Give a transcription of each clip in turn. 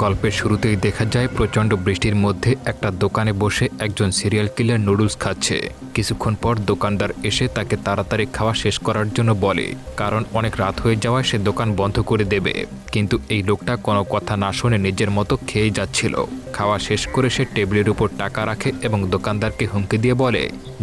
গল্পের শুরুতেই দেখা যায় প্রচণ্ড বৃষ্টির মধ্যে একটা দোকানে বসে একজন সিরিয়াল কিলার নুডলস খাচ্ছে। কিছুক্ষণ পর দোকানদার এসে তাকে তাড়াতাড়ি খাওয়া শেষ করার জন্য বলে, কারণ অনেক রাত হয়ে যাওয়ায় সে দোকান বন্ধ করে দেবে। কিন্তু এই লোকটা কোনো কথা না শুনে নিজের মতো খেয়েই যাচ্ছিল। খাওয়া শেষ করে সে টেবিলের উপর টাকা রাখে এবং দোকানদারকে হুমকি দিয়ে বলে,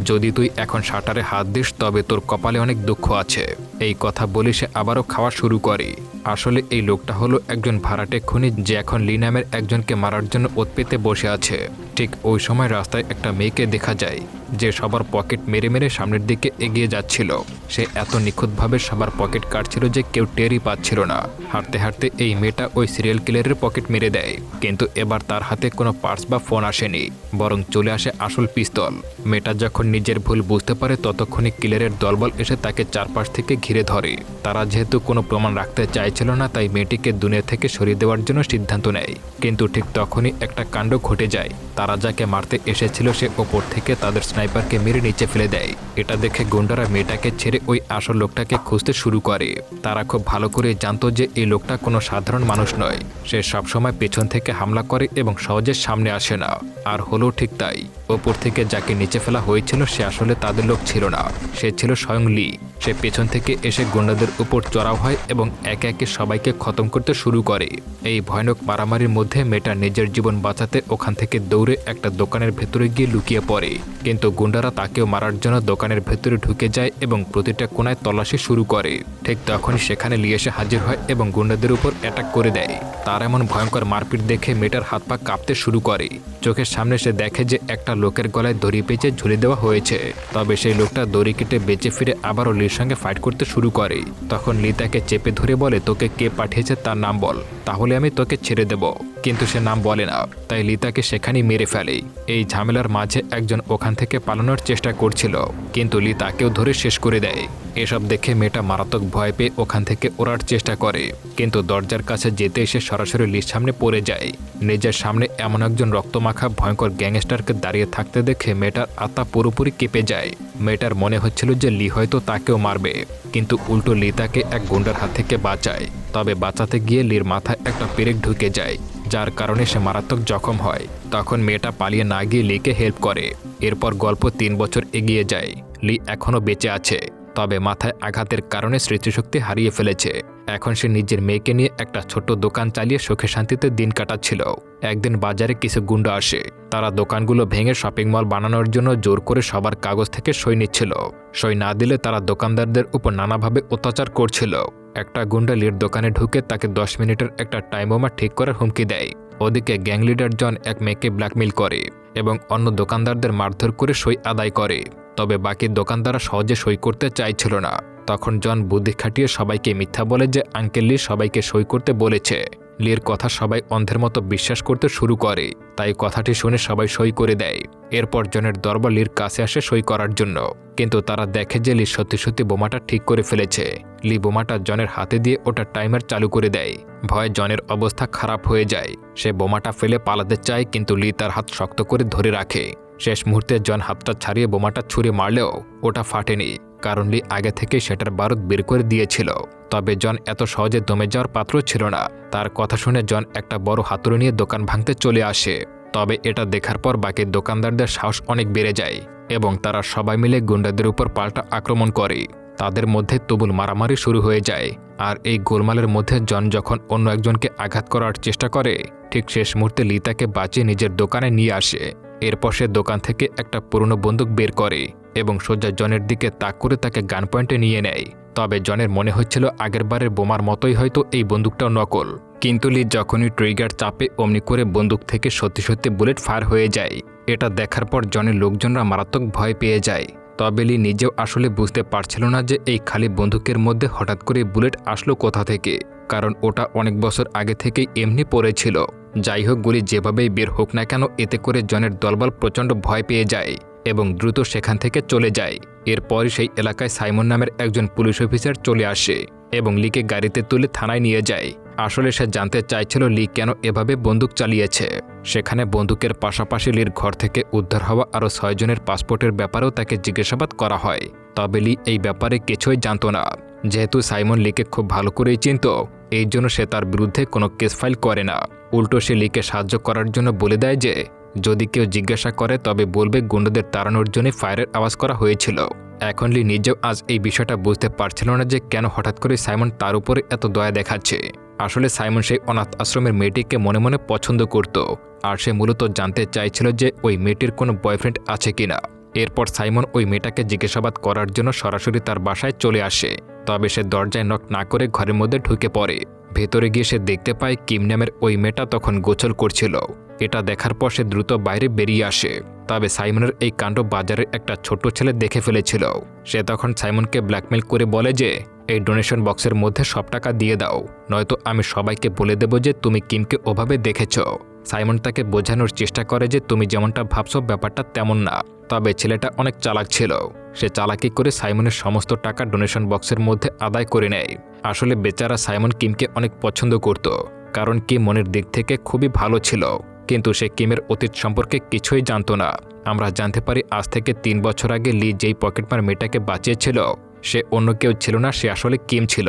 যদি তুই এখন শাটারে হাত দিস তবে তোর কপালে অনেক দুঃখ আছে। এই কথা বলে সে আবারও খাওয়া শুরু করে। আসলে এই লোকটা হলো একজন ভাড়াটে খুনি, যে এখন লি নামের একজনকে মারার জন্য ওত পেতে বসে আছে। ঠিক ওই সময় রাস্তায় একটা মেয়েকে দেখা যায়, যে সবার পকেট মেরে মেরে সামনের দিকে এগিয়ে যাচ্ছিল। সে এত নিখুঁতভাবে সবার পকেট কাটছিল যে কেউ টেরই পাচ্ছিল না। হাঁটতে হাঁটতে এই মেয়েটা ওই সিরিয়াল কিলারের পকেট মেরে দেয়, কিন্তু এবার তার হাতে কোনো পার্স বা ফোন আসেনি, বরং চলে আসে আসল পিস্তল। মেয়েটা যখন নিজের ভুল বুঝতে পারে ততক্ষণে কিলারের দলবল এসে তাকে চারপাশ থেকে ঘিরে ধরে। তারা যেহেতু কোনো প্রমাণ রাখতে চাইছিল না, তাই মেয়েটিকে দুনিয়া থেকে সরিয়ে দেওয়ার জন্য সিদ্ধান্ত নেয়। কিন্তু ঠিক তখনই একটা কাণ্ড ঘটে যায়। তারা যাকে মারতে এসেছিল সে ওপর থেকে তাদের স্নাইপারকে মেরে নিচে ফেলে দেয়। এটা দেখে গুন্ডারা মেয়েটাকে ছেড়ে ওই আসল লোকটাকে খুঁজতে শুরু করে। তারা খুব ভালো করে জানতো যে এই লোকটা কোনো সাধারণ মানুষ নয়। সে সবসময় পেছন থেকে হামলা করে এবং সহজে সামনে আসে না। আর হলো ঠিক তাই। ওপর থেকে যাকে নিচে ফেলা হয়েছিল সে আসলে তাদের লোক ছিল না, সে ছিল স্বয়ং লি। সে পেছন থেকে এসে গুন্ডাদের উপর চড়াও হয় এবং একে একে সবাইকে খতম করতে শুরু করে। এই ভয়ানক মারামারির মধ্যে মেয়েটা নিজের জীবন বাঁচাতে ওখান থেকে দৌড়ে একটা দোকানের ভেতরে গিয়ে লুকিয়ে পড়ে। কিন্তু গুন্ডারা তাকেও মারার জন্য দোকানের ভেতরে ঢুকে যায় এবং প্রতিটা কোণায় তল্লাশি শুরু করে। ঠিক তখনই সেখানে লি এসে হাজির হয় এবং গুন্ডাদের উপর অ্যাটাক করে দেয়। তার এমন ভয়ঙ্কর মারপিট দেখে মেয়েটার হাত পা কাঁপতে শুরু করে। চোখের সামনে সে দেখে যে একটা লোকের গলায় দড়ি পেঁচে ঝুলে দেওয়া হয়েছে। তবে সেই লোকটা দড়ি কেটে বেঁচে ফিরে আবারও লির সঙ্গে ফাইট করতে শুরু করে। তখন লি তাকে চেপে ধরে বলে, তোকে কে পাঠিয়েছে তার নাম বল, তাহলে আমি তোকে ছেড়ে দেব। কিন্তু সে নাম বলে না, তাই লি তাকে সেখানেই মেরে ফেলে। এই ঝামেলার মাঝে একজন ওখান থেকে পালানোর চেষ্টা করছিল, কিন্তু লি তাকেও ধরে শেষ করে দেয়। এসব দেখে মেয়েটা মারাত্মক ভয় পেয়ে ওখান থেকে ওড়ার চেষ্টা করে, কিন্তু দরজার কাছে যেতে এসে সরাসরি লির সামনে পড়ে যায়। নিজের সামনে এমন একজন রক্তমাখা ভয়ঙ্কর গ্যাংস্টারকে দাঁড়িয়ে থাকতে দেখে মেয়েটার আত্মা পুরোপুরি কেঁপে যায়। মেয়েটার মনে হচ্ছিল যে লি হয়তো তাকেও মারবে, কিন্তু উল্টো লি তাকে এক গুন্ডার হাত থেকে বাঁচায়। তবে বাঁচাতে গিয়ে লির মাথায় একটা পেরেক ঢুকে যায়, যার কারণে সে মারাত্মক জখম হয়। তখন মেয়েটা পালিয়ে না গিয়ে লিকে হেল্প করে। এরপর গল্প 3 বছর এগিয়ে যায়। লি এখনও বেঁচে আছে, তবে মাথায় আঘাতের কারণে স্মৃতিশক্তি হারিয়ে ফেলেছে। এখন সে নিজের মেয়েকে নিয়ে একটা ছোট্ট দোকান চালিয়ে সুখে শান্তিতে দিন কাটাচ্ছিল। একদিন বাজারে কিছু গুন্ডা আসে। তারা দোকানগুলো ভেঙে শপিং মল বানানোর জন্য জোর করে সবার কাগজ থেকে সই নিচ্ছিল। সই না দিলে তারা দোকানদারদের উপর নানাভাবে অত্যাচার করছিল। একটা গুন্ডা লির দোকানে ঢুকে তাকে 10 মিনিটের একটা টাইম বোমা ঠিক করার হুমকি দেয়। ওদিকে গ্যাং লিডার জন এক মেয়েকে ব্ল্যাকমেইল করে এবং অন্য দোকানদারদের মারধর করে সই আদায় করে। তবে বাকি দোকানদাররা সহজে সই করতে চাইছিল না। তখন জন বুদ্ধি খাটিয়ে সবাইকে মিথ্যা বলে যে আঙ্কেল লি সবাইকে সই করতে বলেছে। লির কথা সবাই অন্ধের মতো বিশ্বাস করতে শুরু করে, তাই কথাটি শুনে সবাই সই করে দেয়। এরপর জনের দরবার লির কাছে আসে সই করার জন্য, কিন্তু তারা দেখে যে লি সত্যি সত্যি বোমাটা ঠিক করে ফেলেছে। লি বোমাটা জনের হাতে দিয়ে ওটা টাইমার চালু করে দেয়। ভয়ে জনের অবস্থা খারাপ হয়ে যায়। সে বোমাটা ফেলে পালাতে চায়, কিন্তু লি তার হাত শক্ত করে ধরে রাখে। শেষ মুহূর্তে জন হাতটা ছাড়িয়ে বোমাটা ছুঁড়ে মারলেও ওটা ফাটেনি, কারণ লি আগে থেকেই সেটার বারুদ বের করে দিয়েছিল। তবে জন এত সহজে দমে যাওয়ার পাত্র ছিল না। তার কথা শুনে জন একটা বড় হাতুড়ি নিয়ে দোকান ভাঙতে চলে আসে। তবে এটা দেখার পর বাকি দোকানদারদের সাহস অনেক বেড়ে যায় এবং তারা সবাই মিলে গুন্ডাদের উপর পাল্টা আক্রমণ করে। তাদের মধ্যে তুমুল মারামারি শুরু হয়ে যায়। আর এই গোলমালের মধ্যে জন যখন অন্য একজনকে আঘাত করার চেষ্টা করে, ঠিক শেষ মুহূর্তে লি তাকে বাঁচিয়ে নিজের দোকানে নিয়ে আসে। এরপর সে দোকান থেকে একটা পুরনো বন্দুক বের করে এবং সোজা জনের দিকে তাক করে তাকে গান পয়েন্টে নিয়ে নেয়। তবে জনের মনে হচ্ছিল আগেরবারের বোমার মতোই হয়তো এই বন্দুকটাও নকল। কিন্তু লি যখনই ট্রিগার চাপে অমনি করে বন্দুক থেকে সত্যি সত্যি বুলেট ফায়ার হয়ে যায়। এটা দেখার পর জনের লোকজনরা মারাত্মক ভয় পেয়ে যায়। তবে লি নিজেও আসলে বুঝতে পারছিল না যে এই খালি বন্দুকের মধ্যে হঠাৎ করে বুলেট আসলো কোথা থেকে, কারণ ওটা অনেক বছর আগে থেকেই এমনি পড়েছিল। যাই হোক, গুলি যেভাবেই বের হোক না কেন, এতে করে জনের দলবল প্রচণ্ড ভয় পেয়ে যায় এবং দ্রুত সেখান থেকে চলে যায়। এরপরই সেই এলাকায় সাইমন নামের একজন পুলিশ অফিসার চলে আসে এবং লিকে গাড়িতে তুলে থানায় নিয়ে যায়। আসলে সে জানতে চাইছিল লি কেন এভাবে বন্দুক চালিয়েছে। সেখানে বন্দুকের পাশাপাশি লির ঘর থেকে উদ্ধার হওয়া আরও 6 জনের পাসপোর্টের ব্যাপারেও তাকে জিজ্ঞাসাবাদ করা হয়। তবে লি এই ব্যাপারে কিছুই জানত না। যেহেতু সাইমন লিকে খুব ভালো করেই চিনত, এই জন্য সে তার বিরুদ্ধে কোনো কেস ফাইল করে না। উল্টো সে লিকে সাহায্য করার জন্য বলে দেয় যে যদি কেউ জিজ্ঞাসা করে তবে বলবে গুন্ডাদের তাড়ানোর জন্য ফায়ারের আওয়াজ করা হয়েছিল। এখন লি নিজেও আজ এই বিষয়টা বুঝতে পারছিল না যে কেন হঠাৎ করে সাইমন তার উপরে এত দয়া দেখাচ্ছে। আসলে সাইমন সেই অনাথ আশ্রমের মেয়েটিকে মনে মনে পছন্দ করত, আর সে মূলত জানতে চাইছিল যে ওই মেয়েটির কোনো বয়ফ্রেন্ড আছে কিনা। এরপর সাইমন ওই মেয়েটাকে জিজ্ঞাসাবাদ করার জন্য সরাসরি তার বাসায় চলে আসে। তবে সে দরজায় নক না করে ঘরের মধ্যে ঢুকে পড়ে। ভেতরে গিয়ে সে দেখতে পায় কিম নামের ওই মেয়েটা তখন গোসল করছিল। এটা দেখার পর সে দ্রুত বাইরে বেরিয়ে আসে। তবে সাইমনের এই কাণ্ড বাজারের একটা ছোট ছেলে দেখে ফেলেছিল। সে তখন সাইমনকে ব্ল্যাকমেল করে বলে যে এই ডোনেশন বক্সের মধ্যে সব টাকা দিয়ে দাও, নয়তো আমি সবাইকে বলে দেব যে তুমি কিমকে ওভাবে দেখেছ। সাইমন তাকে বোঝানোর চেষ্টা করে যে তুমি যেমনটা ভাবছো ব্যাপারটা তেমন না। তবে ছেলেটা অনেক চালাক ছিল। সে চালাকি করে সাইমনের সমস্ত টাকা ডোনেশন বক্সের মধ্যে আদায় করে নেয়। আসলে বেচারা সাইমন কিমকে অনেক পছন্দ করত, কারণ কিম মনের দিক থেকে খুবই ভালো ছিল। কিন্তু সে কিমের অতীত সম্পর্কে কিছুই জানত না। আমরা জানতে পারি আজ থেকে 3 বছর আগে লি যেই পকেটমার মেয়েটাকে বাঁচিয়েছিল সে অন্য কেউ ছিল না, সে আসলে কিম ছিল।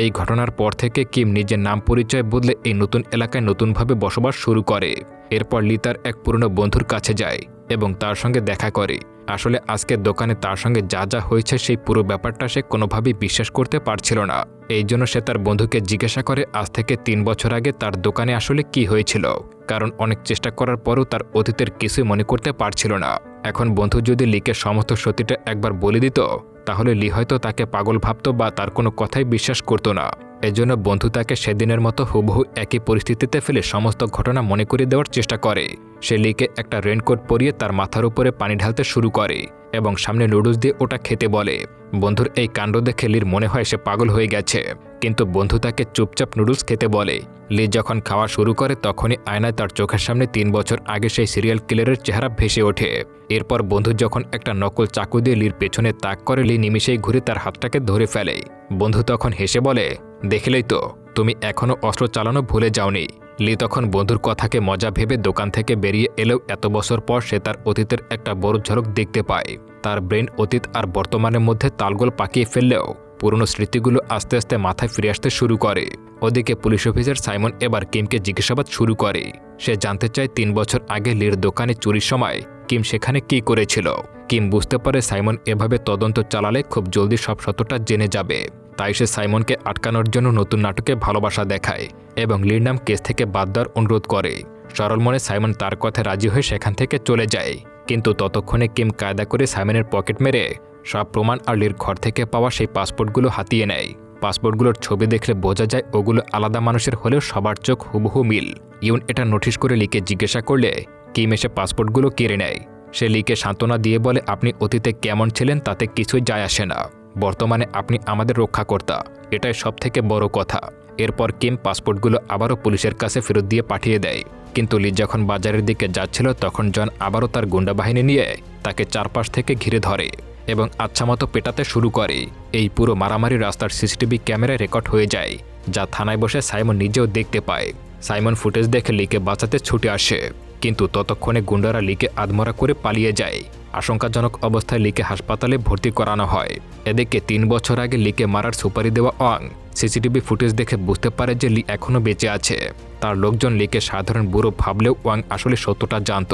এই ঘটনার পর থেকে কিম নিজের নাম পরিচয় বদলে এই নতুন এলাকায় নতুনভাবে বসবাস শুরু করে। এরপর লি তার এক পুরনো বন্ধুর কাছে যায় এবং তার সঙ্গে দেখা করে। আসলে আজকের দোকানে তার সঙ্গে যা যা হয়েছে সেই পুরো ব্যাপারটা সে কোনোভাবেই বিশ্বাস করতে পারছিল না। এই জন্য সে তার বন্ধুকে জিজ্ঞাসা করে আজ থেকে 3 বছর আগে তার দোকানে আসলে কি হয়েছিল, কারণ অনেক চেষ্টা করার পরও তার অতীতের কিছুই মনে করতে পারছিল না। এখন বন্ধু যদি লিকে সমস্ত সত্যিটা একবার বলে দিত তাহলে লি হয়তো তাকে পাগল ভাবত বা তার কোনো কথাই বিশ্বাস করত না। এজন্য বন্ধু তাকে সেদিনের মতো হুবহু একই পরিস্থিতিতে ফেলে সমস্ত ঘটনা মনে করিয়ে দেওয়ার চেষ্টা করে। সে লিকে একটা রেনকোট পরিয়ে তার মাথার উপরে পানি ঢালতে শুরু করে এবং সামনে নুডলস দিয়ে ওটা খেতে বলে। বন্ধুর এই কাণ্ড দেখে লির মনে হয় সে পাগল হয়ে গেছে, কিন্তু বন্ধু তাকে চুপচাপ নুডলস খেতে বলে। লি যখন খাওয়া শুরু করে তখনই আয়নায় তার চোখের সামনে 3 বছর আগে সেই সিরিয়াল কিলারের চেহারা ভেসে ওঠে। এরপর বন্ধু যখন একটা নকল চাকু দিয়ে লির পেছনে তাক করে লি নিমিষেই ঘুরে তার হাতটাকে ধরে ফেলে। বন্ধু তখন হেসে বলে, দেখলেই তো, তুমি এখনও অস্ত্র চালানো ভুলে যাওনি। লি তখন বন্ধুর কথাকে মজা ভেবে দোকান থেকে বেরিয়ে এলেও এত বছর পর সে তার অতীতের একটা বড় ঝলক দেখতে পায়। তার ব্রেন অতীত আর বর্তমানের মধ্যে তালগোল পাকিয়ে ফেললেও পুরনো স্মৃতিগুলো আস্তে আস্তে মাথায় ফিরে আসতে শুরু করে। ওদিকে পুলিশ অফিসার সাইমন এবার কিমকে জিজ্ঞাসাবাদ শুরু করে। সে জানতে চায় 3 বছর আগে লির দোকানে চুরির সময় কিম সেখানে কি করেছিল। কিম বুঝতে পারে সাইমন এভাবে তদন্ত চালালে খুব জলদি সব সত্যটা জেনে যাবে। তাই সে সাইমনকে আটকানোর জন্য নতুন নাটকে ভালোবাসা দেখায় এবং লির নাম কেস থেকে বাদ দেওয়ার অনুরোধ করে। সরল মনে সাইমন তার কথায় রাজি হয়ে সেখান থেকে চলে যায়। কিন্তু ততক্ষণে কিম কায়দা করে সাইমনের পকেট মেরে সব প্রমাণ আর লির ঘর থেকে পাওয়া সেই পাসপোর্টগুলো হাতিয়ে নেয়। পাসপোর্টগুলোর ছবি দেখলে বোঝা যায় ওগুলো আলাদা মানুষের হলেও সবার চোখ হুবহু মিল। ইউন এটা নোটিশ করে লিকে জিজ্ঞাসা করলে কিম এসে পাসপোর্টগুলো কেড়ে নেয়। সে লিকে সান্ত্বনা দিয়ে বলে আপনি অতীতে কেমন ছিলেন তাতে কিছুই যায় আসে না, বর্তমানে আপনি আমাদের রক্ষাকর্তা, এটাই সব থেকে বড় কথা। এরপর কিম পাসপোর্টগুলো আবারও পুলিশের কাছে ফেরত দিয়ে পাঠিয়ে দেয়। কিন্তু লি যখন বাজারের দিকে যাচ্ছিল তখন জন আবারও তার গুন্ডা বাহিনী নিয়ে তাকে চারপাশ থেকে ঘিরে ধরে এবং আচ্ছামতো পেটাতে শুরু করে। এই পুরো মারামারি রাস্তার সিসিটিভি ক্যামেরায় রেকর্ড হয়ে যায়, যা থানায় বসে সাইমন নিজেও দেখতে পায়। সাইমন ফুটেজ দেখে লিকে বাঁচাতে ছুটে আসে, কিন্তু ততক্ষণে গুন্ডারা লিকে আধমরা করে পালিয়ে যায়। আশঙ্কাজনক অবস্থায় লিকে হাসপাতালে ভর্তি করানো হয়। এদিকে 3 বছর আগে লিকে মারার সুপারি দেওয়া ওয়াং সিসিটিভি ফুটেজ দেখে বুঝতে পারে যে লি এখনও বেঁচে আছে। তার লোকজন লিকে সাধারণ বুড়ো ভাবলেও ওয়াং আসলে সত্যটা জানত।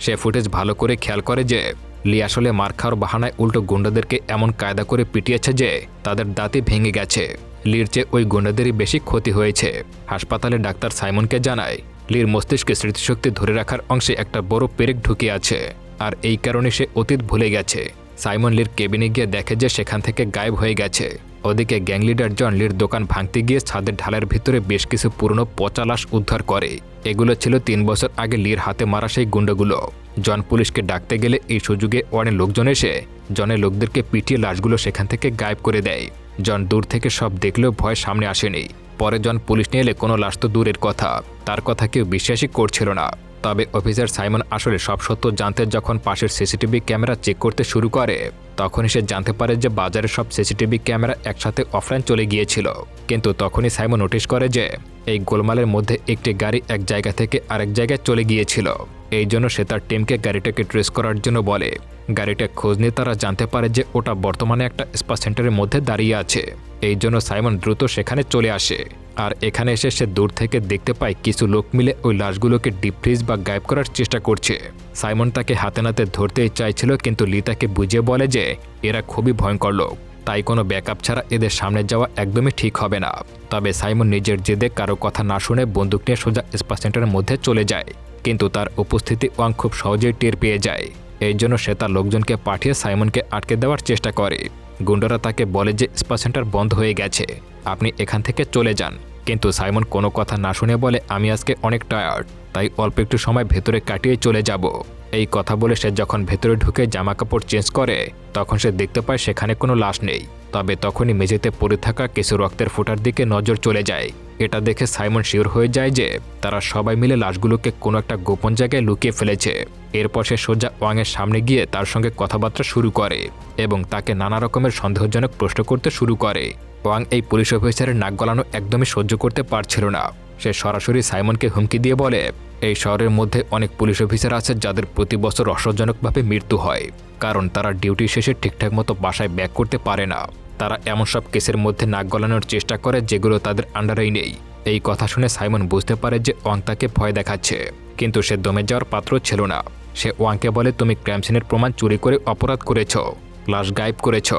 সে ফুটেজ ভালো করে খেয়াল করে যে লি আসলে মার খাওয়ার বাহানায় উল্টো গুন্ডাদেরকে এমন কায়দা করে পিটিয়েছে যে তাদের দাঁতই ভেঙে গেছে। লির চেয়ে ওই গুন্ডাদেরই বেশি ক্ষতি হয়েছে। হাসপাতালে ডাক্তার সাইমনকে জানায় লির মস্তিষ্কে স্মৃতিশক্তি ধরে রাখার অংশে একটা বড় পেরেক ঢুকে আছে, আর এই কারণে সে অতীত ভুলে গেছে। সাইমন লির কেবিনে গিয়ে দেখে যে সেখান থেকে গায়েব হয়ে গেছে। ওদিকে গ্যাং লিডার জন লির দোকান ভাঙতে গিয়ে ছাদের ঢালের ভিতরে বেশ কিছু পুরনো পচা লাশ উদ্ধার করে। এগুলো ছিল 3 বছর আগে লির হাতে মারা সেই গুন্ডাগুলো। জন পুলিশকে ডাকতে গেলে এই সুযোগে অনেক লোকজন এসে জনের লোকদেরকে পিটিয়ে লাশগুলো সেখান থেকে গায়েব করে দেয়। জন দূর থেকে সব দেখলেও ভয় সামনে আসেনি। পরে জন পুলিশ নিয়ে এলে কোনো লাশ তো দূরের কথা, তার কথা কেউ বিশ্বাসই করছিল না। তবে অফিসার সাইমন আসলে সব সত্য জানতে যখন পাশের সিসিটিভি ক্যামেরা চেক করতে শুরু করে তখনই সে জানতে পারে যে বাজারের সব সিসিটিভি ক্যামেরা একসাথে অফলাইন চলে গিয়েছিল। কিন্তু তখনই সাইমন নোটিশ করে যে এই গোলমালের মধ্যে একটি গাড়ি এক জায়গা থেকে আরেক জায়গায় চলে গিয়েছিল। এই জন্য সে তার টিমকে গাড়িটাকে ট্রেস করার জন্য বলে। গাড়িটা খোঁজ নিয়ে তারা জানতে পারে যে ওটা বর্তমানে একটা স্পা সেন্টারের মধ্যে দাঁড়িয়ে আছে। এই জন্য সাইমন দ্রুত সেখানে চলে আসে। আর এখানে এসে সে দূর থেকে দেখতে পায় কিছু লোক মিলে ওই লাশগুলোকে ডিপ ফ্রিজ বা গায়েব করার চেষ্টা করছে। সাইমন তাকে হাতে নাতে ধরতেই চাইছিল, কিন্তু লি তাকে বুঝিয়ে বলে যে এরা খুবই ভয়ঙ্কর লোক, তাই কোনো ব্যাকআপ ছাড়া এদের সামনে যাওয়া একদমই ঠিক হবে না। তবে সাইমন নিজের জেদে কারো কথা না শুনে বন্দুক নিয়ে সোজা স্পা সেন্টারের মধ্যে চলে যায়, কিন্তু তার উপস্থিতি ওয়াং খুব সহজেই টের পেয়ে যায়। এই জন্য সে তার লোকজনকে পাঠিয়ে সাইমনকে আটকে দেওয়ার চেষ্টা করে। গুন্ডারা তাকে বলে যে স্পা সেন্টার বন্ধ হয়ে গেছে, আপনি এখান থেকে চলে যান। কিন্তু সাইমন কোনো কথা না শুনে বলে, আমি আজকে অনেক টায়ার্ড, তাই অল্প একটু সময় ভেতরে কাটিয়ে চলে যাব। এই কথা বলে সে যখন ভেতরে ঢুকে জামা কাপড় চেঞ্জ করে, তখন সে দেখতে পায় সেখানে কোনো লাশ নেই। তবে তখনই মেঝেতে পড়ে থাকা কিছু রক্তের ফোঁটার দিকে নজর চলে যায়। এটা দেখে সাইমন শিওর হয়ে যায় যে তারা সবাই মিলে লাশগুলোকে কোনো একটা গোপন জায়গায় লুকিয়ে ফেলেছে। এরপর সে সোজা ওয়াংয়ের সামনে গিয়ে তার সঙ্গে কথাবার্তা শুরু করে এবং তাকে নানা রকমের সন্দেহজনক প্রশ্ন করতে শুরু করে। ওয়াং এই পুলিশ অফিসারের নাক গলানো একদমই সহ্য করতে পারছিল না। সে সরাসরি সাইমনকে হুমকি দিয়ে বলে, এই শহরের মধ্যে অনেক পুলিশ অফিসার আছে যাদের প্রতি বছর রহস্যজনকভাবে মৃত্যু হয়, কারণ তারা ডিউটি শেষে ঠিকঠাক মতো বাসায় ব্যাক করতে পারে না। তারা এমন সব কেসের মধ্যে নাক গলানোর চেষ্টা করে যেগুলো তাদের আন্ডারেই নেই। এই কথা শুনে সাইমন বুঝতে পারে যে ওয়াং তাকে ভয় দেখাচ্ছে, কিন্তু সে দমে যাওয়ার পাত্র ছিল না। সে ওয়াংকে বলে, তুমি ক্রাইম সিনের প্রমাণ চুরি করে অপরাধ করেছ, লাশ গায়েব করেছ,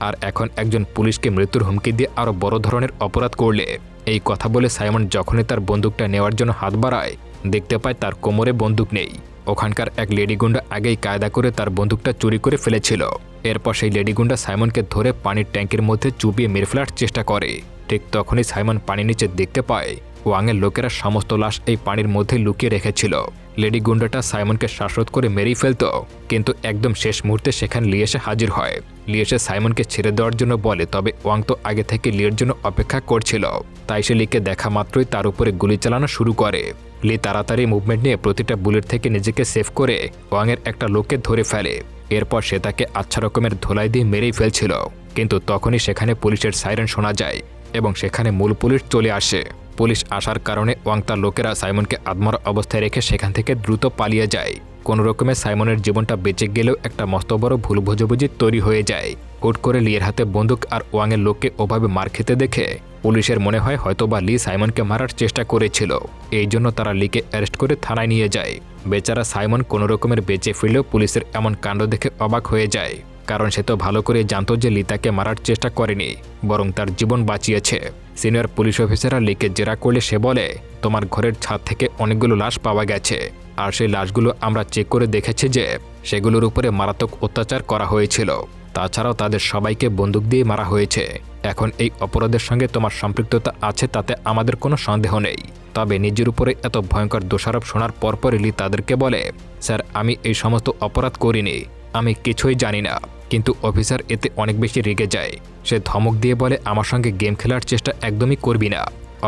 আর এখন একজন পুলিশকে মৃত্যুর হুমকি দিয়ে আরও বড় ধরনের অপরাধ করলে। এই কথা বলে সাইমন যখনই তার বন্দুকটা নেওয়ার জন্য হাত বাড়ায়, দেখতে পায় তার কোমরে বন্দুক নেই। ওখানকার এক লেডি গুন্ডা আগেই কায়দা করে তার বন্দুকটা চুরি করে ফেলেছিল। এরপর সেই লেডি গুন্ডা সাইমনকে ধরে পানির ট্যাঙ্কের মধ্যে চুবিয়ে মেরে ফেলার চেষ্টা করে। ঠিক তখনই সাইমন পানির নিচে দেখতে পায় ওয়াংয়ের লোকেরা সমস্ত লাশ এই পানির মধ্যে লুকিয়ে রেখেছিল। লেডি গুন্ডাটা সাইমনকে শ্বাসরোধ করে মেরেই ফেলত, কিন্তু একদম শেষ মুহূর্তে সেখানে লি এসে হাজির হয়। লি এসে সাইমনকে ছেড়ে দেওয়ার জন্য বলে, তবে ওয়াং তো আগে থেকে লির জন্য অপেক্ষা করছিল, তাই সে লিকে দেখা মাত্রই তার উপরে গুলি চালানো শুরু করে। লি তাড়াতাড়ি মুভমেন্ট নিয়ে প্রতিটা বুলেট থেকে নিজেকে সেভ করে ওয়াংয়ের একটা লোককে ধরে ফেলে। এরপর সে তাকে আচ্ছা রকমের ধোলাই দিয়ে মেরেই ফেলছিল, কিন্তু তখনই সেখানে পুলিশের সাইরেন শোনা যায় এবং সেখানে মূল পুলিশ চলে আসে। পুলিশ আসার কারণে ওয়াং তার লোকেরা সাইমনকে আধমরা অবস্থায় রেখে সেখান থেকে দ্রুত পালিয়ে যায়। কোনো রকমে সাইমনের জীবনটা বেঁচে গেলেও একটা মস্ত বড় ভুল বোঝাবুঝি তৈরি হয়ে যায়। হুট করে লিয়ের হাতে বন্দুক আর ওয়াংয়ের লোককে ওভাবে মার খেতে দেখে পুলিশের মনে হয় হয়তোবা লি সাইমনকে মারার চেষ্টা করেছিল। এই জন্য তারা লিকে অ্যারেস্ট করে থানায় নিয়ে যায়। বেচারা সাইমন কোনো রকমের বেঁচে ফিরলেও পুলিশের এমন কাণ্ড দেখে অবাক হয়ে যায়, কারণ সে তো ভালো করে জানত যে লি তাকে মারার চেষ্টা করেনি, বরং তার জীবন বাঁচিয়েছে। সিনিয়র পুলিশ অফিসাররা লিকে জেরা করলে সে বলে, তোমার ঘরের ছাদ থেকে অনেকগুলো লাশ পাওয়া গেছে, আর সেই লাশগুলো আমরা চেক করে দেখেছি যে সেগুলোর উপরে মারাত্মক অত্যাচার করা হয়েছিল। তাছাড়াও তাদের সবাইকে বন্দুক দিয়ে মারা হয়েছে। এখন এই অপরাধের সঙ্গে তোমার সম্পৃক্ততা আছে তাতে আমাদের কোনো সন্দেহ নেই। তবে নিজের উপরে এত ভয়ঙ্কর দোষারোপ শোনার পরপরই লি তাদেরকে বলে, স্যার আমি এই সমস্ত অপরাধ করিনি, আমি কিছুই জানি না। কিন্তু অফিসার এতে অনেক বেশি রেগে যায়। সে ধমক দিয়ে বলে, আমার সঙ্গে গেম খেলার চেষ্টা একদমই করবি না।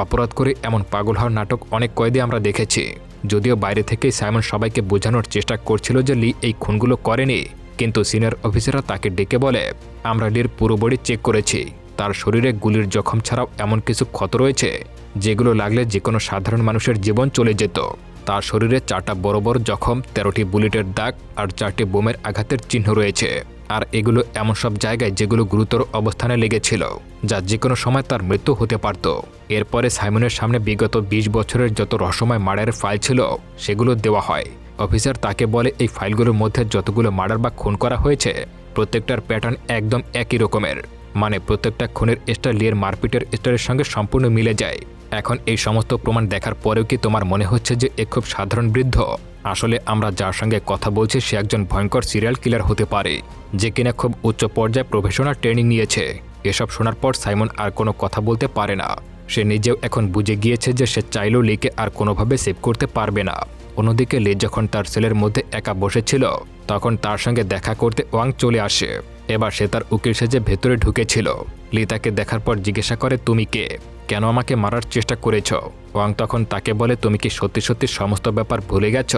অপরাধ করে এমন পাগল হওয়ার নাটক অনেক কয়েদি আমরা দেখেছি। যদিও বাইরে থেকেই সাইমন সবাইকে বোঝানোর চেষ্টা করছিল যে লি এই খুনগুলো করেনি, কিন্তু সিনিয়র অফিসাররা তাকে ডেকে বলে, আমরা লির পুরো বডি চেক করেছি, তার শরীরে গুলির জখম ছাড়াও এমন কিছু ক্ষত রয়েছে যেগুলো লাগলে যে কোনো সাধারণ মানুষের জীবন চলে যেত। তার শরীরে 4টা বড় বড় জখম, 13টি বুলেটের দাগ আর 4টি বোমের আঘাতের চিহ্ন রয়েছে। আর এগুলো এমন সব জায়গায় যেগুলো গুরুতর অবস্থানে লেগেছিল, যা যে কোনো সময় তার মৃত্যু হতে পারত। এরপরে সাইমনের সামনে বিগত 20 বছরের যত রহস্যময় মার্ডারের ফাইল ছিল সেগুলো দেওয়া হয়। অফিসার তাকে বলে, এই ফাইলগুলোর মধ্যে যতগুলো মার্ডার বা খুন করা হয়েছে প্রত্যেকটার প্যাটার্ন একদম একই রকমের, মানে প্রত্যেকটা খুনের স্টার লিয়ের মারপিটের স্টারের সঙ্গে সম্পূর্ণ মিলে যায়। এখন এই সমস্ত প্রমাণ দেখার পরেও কি তোমার মনে হচ্ছে যে এ খুব সাধারণ বৃদ্ধ? আসলে আমরা যার সঙ্গে কথা বলছি সে একজন ভয়ঙ্কর সিরিয়াল কিলার হতে পারে, যে কিনা খুব উচ্চ পর্যায়ে প্রফেশনাল ট্রেনিং নিয়েছে। এসব শোনার পর সাইমন আর কোনো কথা বলতে পারে না। সে নিজেও এখন বুঝে গিয়েছে যে সে চাইলেও লিকে আর কোনোভাবে সেভ করতে পারবে না। অন্যদিকে লি যখন তার সেলের মধ্যে একা বসেছিল তখন তার সঙ্গে দেখা করতে ওয়াং চলে আসে। এবার সে তার উকিল সেজে ভেতরে ঢুকেছিল। লি তাকে দেখার পর জিজ্ঞাসা করে, তুমি কে? কেন আমাকে মারার চেষ্টা করেছ? ওয়াং তখন তাকে বলে, তুমি কি সত্যি সত্যি সমস্ত ব্যাপার ভুলে গেছ?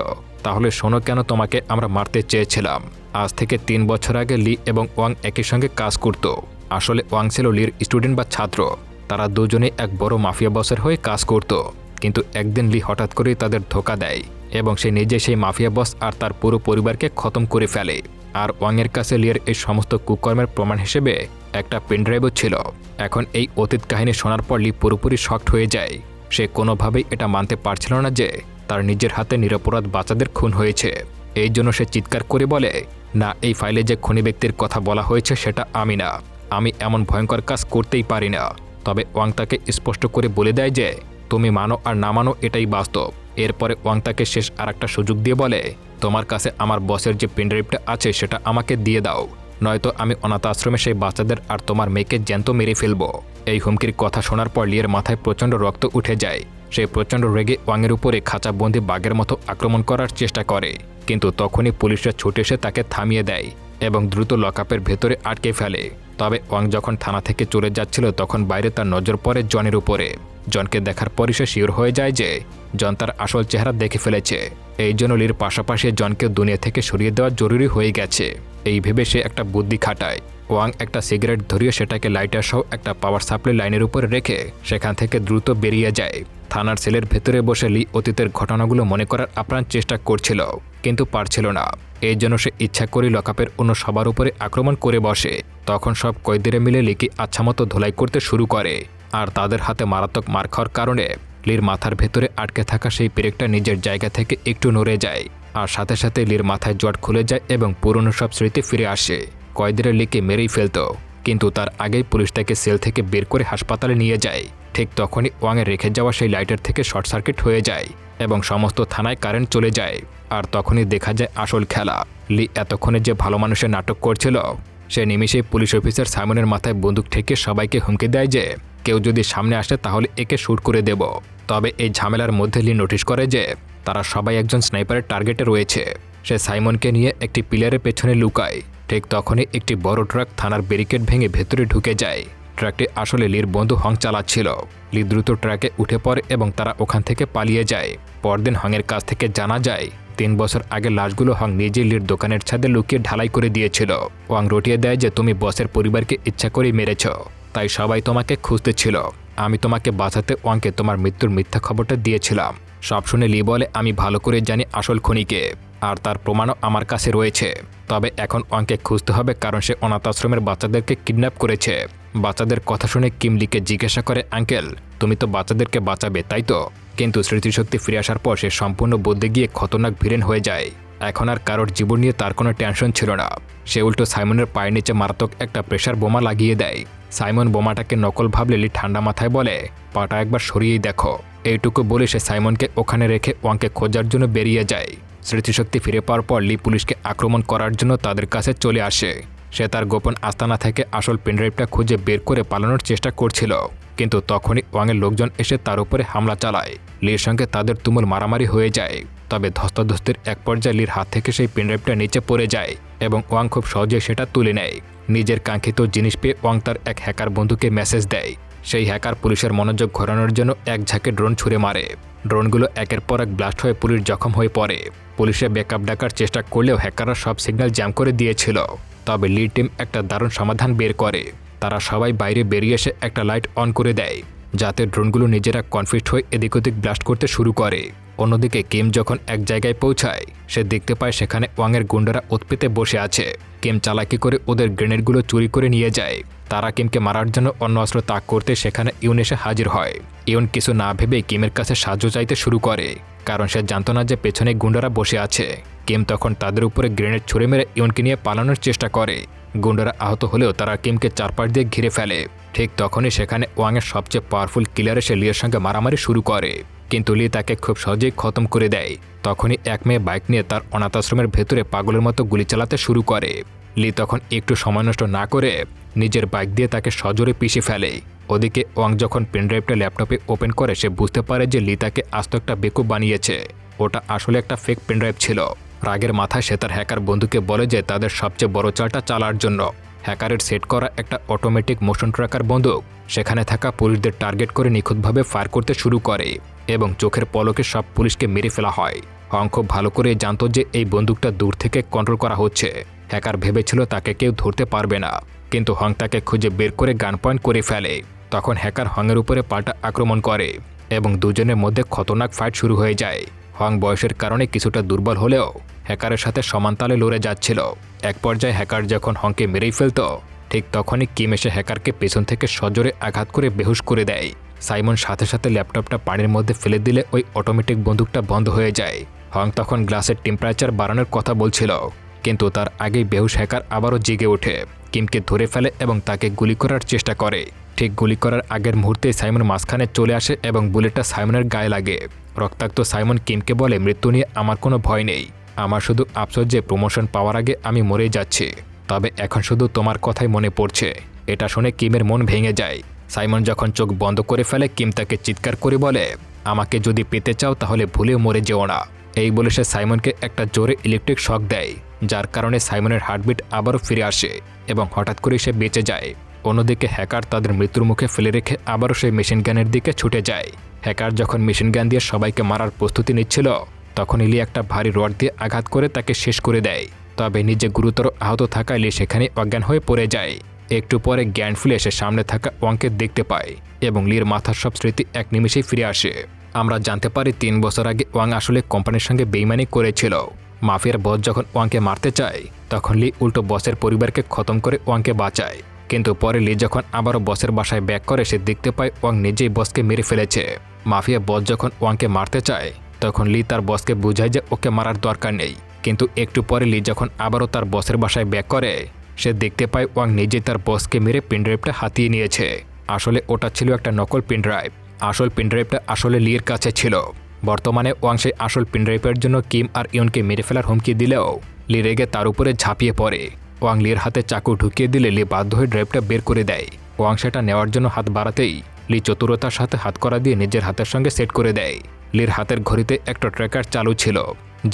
তাহলে শোনো, কেন তোমাকে আমরা মারতে চেয়েছিলাম। আজ থেকে 3 বছর আগে লি এবং ওয়াং একই সঙ্গে কাজ করত। আসলে ওয়াং ছিল লির স্টুডেন্ট বা ছাত্র। তারা দুজনেই এক বড় মাফিয়া বসের হয়ে কাজ করত। কিন্তু একদিন লি হঠাৎ করেই তাদের ধোঁকা দেয় এবং সে নিজে সেই মাফিয়া বস আর তার পুরো পরিবারকে খতম করে ফেলে। আর ওয়াংয়ের কাছে লির এই সমস্ত কুকর্মের প্রমাণ হিসেবে একটা পেনড্রাইভও ছিল। এখন এই অতীত কাহিনী শোনার পর লি পুরোপুরি শকড হয়ে যায়। সে কোনোভাবেই এটা মানতে পারছিল না যে তার নিজের হাতে নিরপরাধ বাচ্চাদের খুন হয়েছে। এই জন্য সে চিৎকার করে বলে, না, এই ফাইলে যে খুনি ব্যক্তির কথা বলা হয়েছে সেটা আমি না, আমি এমন ভয়ঙ্কর কাজ করতেই পারি না। তবে ওয়াং তাকে স্পষ্ট করে বলে দেয় যে তুমি মানো আর না মানো এটাই বাস্তব। এরপরে ওয়াং তাকে শেষ আর একটা সুযোগ দিয়ে বলে, তোমার কাছে আমার বসের যে পেনড্রাইভটা আছে সেটা আমাকে দিয়ে দাও, নয়তো আমি অনাথ আশ্রমে সেই বাচ্চাদের আর তোমার মেয়েকে জ্যান্ত মেরে ফেলবো। এই হুমকির কথা শোনার পর লিয়ের মাথায় প্রচণ্ড রক্ত উঠে যায়। সে প্রচণ্ড রেগে ওয়াংয়ের উপরে খাঁচাবন্দি বাঘের মতো আক্রমণ করার চেষ্টা করে, কিন্তু তখনই পুলিশরা ছুটে এসে তাকে থামিয়ে দেয় এবং দ্রুত লকআপের ভেতরে আটকে ফেলে। তবে ওয়াং যখন থানা থেকে চলে যাচ্ছিল তখন বাইরে তার নজর পড়ে জনের উপরে। জনকে দেখার পরই সে শিওর হয়ে যায় যে জন তার আসল চেহারা দেখে ফেলেছে। এই জন্য লির পাশাপাশি জনকে দুনিয়া থেকে সরিয়ে দেওয়া জরুরি হয়ে গেছে। এই ভেবে সে একটা বুদ্ধি খাটায়। ওয়াং একটা সিগারেট ধরিয়ে সেটাকে লাইটার সহ একটা পাওয়ার সাপ্লাই লাইনের উপরে রেখে সেখান থেকে দ্রুত বেরিয়ে যায়। থানার সেলের ভেতরে বসে লি অতীতের ঘটনাগুলো মনে করার আপ্রাণ চেষ্টা করছিল, কিন্তু পারছিল না। এই জন্য সে ইচ্ছা করে লকআপের অন্য সবার উপরে আক্রমণ করে বসে। তখন সব কয়েদিরা মিলে লিকে আচ্ছামতো ধোলাই করতে শুরু করে, আর তাদের হাতে মারাত্মক মার খাওয়ার কারণে লির মাথার ভেতরে আটকে থাকা সেই পেরেকটা নিজের জায়গা থেকে একটু নড়ে যায়, আর সাথে সাথে লির মাথায় জট খুলে যায় এবং পুরনো সব স্মৃতি ফিরে আসে। কয়েদিরা লিকে মেরেই ফেলত, কিন্তু তার আগেই পুলিশ তাকে সেল থেকে বের করে হাসপাতালে নিয়ে যায়। ঠিক তখনই ওয়াংয়ের রেখে যাওয়া সেই লাইটার থেকে শর্ট সার্কিট হয়ে যায় এবং সমস্ত থানায় কারেন্ট চলে যায়। আর তখনই দেখা যায় আসল খেলা। লি এতক্ষণে যে ভালো মানুষের নাটক করছিল, সে নিমিষেই পুলিশ অফিসার সাইমনের মাথায় বন্দুক ঠেকিয়ে সবাইকে হুমকি দেয় যে কেউ যদি সামনে আসে তাহলে একে শ্যুট করে দেব। তবে এই ঝামেলার মধ্যে লি নোটিশ করে যে তারা সবাই একজন স্নাইপারের টার্গেটে রয়েছে। সে সাইমনকে নিয়ে একটি পিলারের পেছনে লুকায়। ঠিক তখনই একটি বড় ট্রাক থানার ব্যারিকেড ভেঙে ভেতরে ঢুকে যায়। ট্রাকটি আসলে লির বন্ধু হং চালাচ্ছিল। লি দ্রুত ট্রাকে উঠে পড়ে এবং তারা ওখান থেকে পালিয়ে যায়। পরদিন হংয়ের কাছ থেকে জানা যায় 3 বছর আগে লাশগুলো হং নিজে লির দোকানের ছাদে লুকিয়ে ঢালাই করে দিয়েছিল। ওয়াং রটিয়ে দেয় যে তুমি বসের পরিবারকে ইচ্ছা করেই মেরেছ, তাই সবাই তোমাকে খুঁজতেছিল। আমি তোমাকে বাঁচাতে ওয়াংকে তোমার মৃত্যুর মিথ্যা খবরটা দিয়েছিলাম। সব শুনে লি বলে, আমি ভালো করে জানি আসল খুনিকে, আর তার প্রমাণও আমার কাছে রয়েছে। তবে এখন ওয়াংকে খুঁজতে হবে, কারণ সে অনাথ আশ্রমের বাচ্চাদেরকে কিডন্যাপ করেছে। বাচ্চাদের কথা শুনে কিম লিকে জিজ্ঞাসা করে, আঙ্কেল, তুমি তো বাচ্চাদেরকে বাঁচাবে তাই তো? কিন্তু স্মৃতিশক্তি ফিরে আসার পর সে সম্পূর্ণ বদলে গিয়ে খতরনাক ভিরেন হয়ে যায়। এখন আর কারোর জীবন নিয়ে তার কোনো টেনশন ছিল না। সে উল্টো সাইমনের পায়ের নিচে মারাত্মক একটা প্রেসার বোমা লাগিয়ে দেয়। সাইমন বোমাটাকে নকল ভাবলে লি ঠান্ডা মাথায় বলে, পাটা একবার সরিয়েই দেখো। এইটুকু বলে সে সাইমনকে ওখানে রেখে ওয়াংকে খোঁজার জন্য বেরিয়ে যায়। স্মৃতিশক্তি ফিরে পাওয়ার পর লি পুলিশকে আক্রমণ করার জন্য তাদের কাছে চলে আসে। সে তার গোপন আস্তানা থেকে আসল পেনড্রাইভটা খুঁজে বের করে পালানোর চেষ্টা করছিল, কিন্তু তখনই ওয়াংয়ের লোকজন এসে তার উপরে হামলা চালায়। লির সঙ্গে তাদের তুমুল মারামারি হয়ে যায়। তবে ধস্তাধস্তির এক পর্যায়ে লির হাত থেকে সেই পেনড্রাইভটা নিচে পড়ে যায় এবং ওয়াং খুব সহজে সেটা তুলে নেয়। নিজের কাঙ্ক্ষিত জিনিস পেয়ে ওয়াং তার এক হ্যাকার বন্ধুকে মেসেজ দেয়। সেই হ্যাকার পুলিশের মনোযোগ ঘোরানোর জন্য এক ঝাঁকে ড্রোন ছুড়ে মারে। ড্রোনগুলো একের পর এক ব্লাস্ট হয়ে পুলিশ জখম হয়ে পড়ে। পুলিশে ব্যাকআপ ডাকার চেষ্টা করলেও হ্যাকাররা সব সিগন্যাল জ্যাম করে দিয়েছিল। তবে লি টিম একটা দারুণ সমাধান বের করে। তারা সবাই বাইরে বেরিয়ে এসে একটা লাইট অন করে দেয়, যাতে ড্রোনগুলো নিজেরা কনফিউজড হয়ে এদিক ওদিক ব্লাস্ট করতে শুরু করে। অন্যদিকে কিম যখন এক জায়গায় পৌঁছায়, সে দেখতে পায় সেখানে ওয়াংয়ের গুন্ডারা উৎপেতে বসে আছে। কিম চালাকি করে ওদের গ্রেনেডগুলো চুরি করে নিয়ে যায়। তারা কিমকে মারার জন্য অন্য অস্ত্র তাক করতে সেখানে ইউন এসে হাজির হয়। ইউন কিছু না ভেবে কিমের কাছে সাহায্য চাইতে শুরু করে, কারণ সে জানতো না যে পেছনে গুন্ডারা বসে আছে। কিম তখন তাদের উপরে গ্রেনেড ছুড়ে মেরে ইউনকে নিয়ে পালানোর চেষ্টা করে। গুন্ডারা আহত হলেও তারা কিমকে চারপাশ দিয়ে ঘিরে ফেলে। ঠিক তখনই সেখানে ওয়াংয়ের সবচেয়ে পাওয়ারফুল কিলার এসে লির সঙ্গে মারামারি শুরু করে, কিন্তু লি তাকে খুব সহজেই খতম করে দেয়। তখনই এক মেয়ে বাইক নিয়ে তার অনাথ আশ্রমের ভেতরে পাগলের মতো গুলি চালাতে শুরু করে। লি তখন একটু সময় নষ্ট না করে নিজের বাইক দিয়ে তাকে সজোরে পিষে ফেলে। ওদিকে ওয়াং যখন পেনড্রাইভটা ল্যাপটপে ওপেন করে, সে বুঝতে পারে যে লি তাকে আস্ত একটা বেকুব বানিয়েছে। ওটা আসলে একটা ফেক পেনড্রাইভ ছিল। রাগের মাথায় সে তার হ্যাকার বন্ধুকে বলে যে তাদের সবচেয়ে বড় চালটা চালার জন্য হ্যাকারের সেট করা একটা অটোমেটিক মোশন ট্র্যাকার বন্দুক সেখানে থাকা পুলিশদের টার্গেট করে নিখুঁতভাবে ফায়ার করতে শুরু করে এবং চোখের পলকে সব পুলিশকে মেরে ফেলা হয়। হং খুব ভালো করে জানতো যে এই বন্দুকটা দূর থেকে কন্ট্রোল করা হচ্ছে। হ্যাকার ভেবেছিল তাকে কেউ ধরতে পারবে না, কিন্তু হং তাকে খুঁজে বের করে গান পয়েন্ট করে ফেলে। তখন হ্যাকার হংয়ের উপরে পাল্টা আক্রমণ করে এবং দুজনের মধ্যে খতরনাক ফাইট শুরু হয়ে যায়। হং বয়সের কারণে কিছুটা দুর্বল হলেও হ্যাকারের সাথে সমান তালে লড়ে যাচ্ছিল। এক পর্যায়ে হ্যাকার যখন হংকে মেরেই ফেলত, ঠিক তখনই কিম এসে হ্যাকারকে পেছন থেকে সজোরে আঘাত করে বেহুশ করে দেয়। সাইমন সাথে সাথে ল্যাপটপটা পানির মধ্যে ফেলে দিলে ওই অটোমেটিক বন্দুকটা বন্ধ হয়ে যায়। হং তখন গ্লাসের টেম্পারেচার বাড়ানোর কথা বলছিল, কিন্তু তার আগেই বেহুশ হ্যাকার আবারও জেগে ওঠে, কিমকে ধরে ফেলে এবং তাকে গুলি করার চেষ্টা করে। ঠিক গুলি করার আগের মুহূর্তেই সাইমন মাঝখানে চলে আসে এবং বুলেটটা সাইমনের গায়ে লাগে। রক্তাক্ত সাইমন কিমকে বলে, মৃত্যু নিয়ে আমার কোনো ভয় নেই, আমার শুধু আফসোস যে প্রমোশন পাওয়ার আগে আমি মরেই যাচ্ছি, তবে এখন শুধু তোমার কথাই মনে পড়ছে। এটা শুনে কিমের মন ভেঙে যায়। সাইমন যখন চোখ বন্ধ করে ফেলে, কিম তাকে চিৎকার করে বলে, আমাকে যদি পেতে চাও তাহলে ভুলেও মরে যেও না। এই বলে সে সাইমনকে একটা জোরে ইলেকট্রিক শক দেয়, যার কারণে সাইমনের হার্টবিট আবারও ফিরে আসে এবং হঠাৎ করে সে বেঁচে যায়। অন্যদিকে হ্যাকার তাদের মৃত্যুর মুখে ফেলে রেখে আবারও সেই মেশিন গানের দিকে ছুটে যায়। হ্যাকার যখন মেশিন গান দিয়ে সবাইকে মারার প্রস্তুতি নিচ্ছিল, তখন লি একটা ভারী রড দিয়ে আঘাত করে তাকে শেষ করে দেয়। তবে নিজে গুরুতর আহত থাকায় লি সেখানে অজ্ঞান হয়ে পড়ে যায়। একটু পরে জ্ঞান ফিরে এসে সামনে থাকা ওয়াংকে দেখতে পায় এবং লির মাথার সব স্মৃতি এক নিমেষেই ফিরে আসে। আমরা জানতে পারি 3 বছর আগে ওয়াং আসলে কোম্পানির সঙ্গে বেইমানি করেছিল। মাফিয়ার বস যখন ওয়াংকে মারতে চায়, তখন লি উল্টো বসের পরিবারকে খতম করে ওয়াংকে বাঁচায়। কিন্তু পরে লি যখন আবারও বসের বাসায় ব্যাক করে, সে দেখতে পায় ওয়াং নিজেই বসকে মেরে ফেলেছে। মাফিয়া বস যখন ওয়াংকে মারতে চায়, তখন লি তার বসকে বুঝায় যে ওকে মারার দরকার নেই। কিন্তু একটু পরে লি যখন আবারও তার বসের বাসায় ব্যাক করে, সে দেখতে পায় ওয়াং নিজেই তার বসকে মেরে পেনড্রাইভটা হাতিয়ে নিয়েছে। আসলে ওটা ছিল একটা নকল পেনড্রাইভ। আসল পেনড্রাইভটা আসলে লির কাছে ছিল। বর্তমানে ওয়াং সেই আসল পেনড্রাইভের জন্য কিম আর ইয়নকে মেরে ফেলার হুমকি দিলেও লি রেগে তার উপরে ঝাঁপিয়ে পড়ে। ওয়াং লির হাতে চাকু ঢুকিয়ে দিলে লি বাধ্য হয়ে ড্রাইভটা বের করে দেয়। ওয়াং সেটা নেওয়ার জন্য হাত বাড়াতেই লি চতুরতার সাথে হাতকড়া দিয়ে নিজের হাতের সঙ্গে সেট করে দেয়। লির হাতের ঘড়িতে একটা ট্র্যাকার চালু ছিল,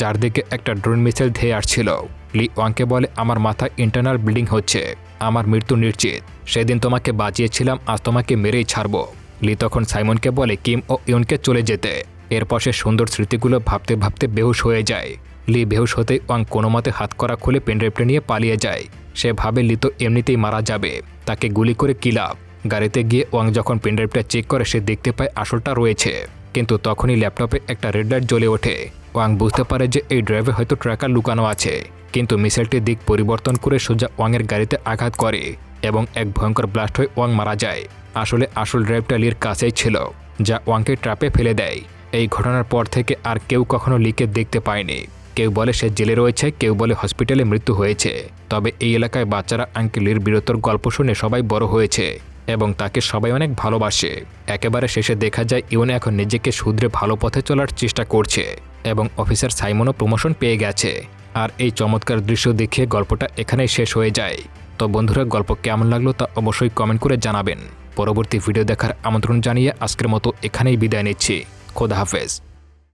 যার দিকে একটা ড্রোন মিসাইল ধেয়ে আসছিল। লি ওয়াংকে বলে, আমার মাথায় ইন্টারনাল ব্লিডিং হচ্ছে, আমার মৃত্যু নিশ্চিত। সেদিন তোমাকে বাঁচিয়েছিলাম, আজ তোমাকে মেরেই ছাড়বো। লি তখন সাইমনকে বলে কিম ও ইয়নকে চলে যেতে। এরপর সে সুন্দর স্মৃতিগুলো ভাবতে ভাবতে বেহুশ হয়ে যায়। লি বেহুশ হতেই ওয়াং কোনো মতে হাতকড়া খুলে পেনড্রাইভটা নিয়ে পালিয়ে যায়। সে ভাবে লি তো এমনিতেই মারা যাবে, তাকে গুলি করে কি লাভ। গাড়িতে গিয়ে ওয়াং যখন পেনড্রাইভটা চেক করে, সে দেখতে পায় আসলটা রয়েছে। কিন্তু তখনই ল্যাপটপে একটা রেড লাইট জ্বলে ওঠে। ওয়াং বুঝতে পারে যে এই ড্রাইভে হয়তো ট্র্যাকার লুকানো আছে, কিন্তু মিসাইলটির দিক পরিবর্তন করে সোজা ওয়াংয়ের গাড়িতে আঘাত করে এবং এক ভয়ঙ্কর ব্লাস্ট হয়ে ওয়াং মারা যায়। আসলে আসল ড্রাইভটা লির কাছেই ছিল, যা ওয়াংকে ট্র্যাপে ফেলে দেয়। এই ঘটনার পর থেকে আর কেউ কখনো লিকে দেখতে পায়নি। কেউ বলে সে জেলে রয়েছে, কেউ বলে হসপিটালে মৃত্যু হয়েছে। তবে এই এলাকায় বাচ্চারা আঙ্কেল লির বীরত্বর গল্প শুনে সবাই বড় হয়েছে এবং তাকে সবাই অনেক ভালোবাসে। একেবারে শেষে দেখা যায় ইউন এখন নিজেকে শুধরে ভালো পথে চলার চেষ্টা করছে এবং অফিসার সাইমনও প্রমোশন পেয়ে গেছে। আর এই চমৎকার দৃশ্য দেখিয়ে গল্পটা এখানেই শেষ হয়ে যায়। তো বন্ধুরা, গল্প কেমন লাগলো তা অবশ্যই কমেন্ট করে জানাবেন। পরবর্তী ভিডিও দেখার আমন্ত্রণ জানিয়ে আজকের মতো এখানেই বিদায় নিচ্ছি। খোদা হাফেজ।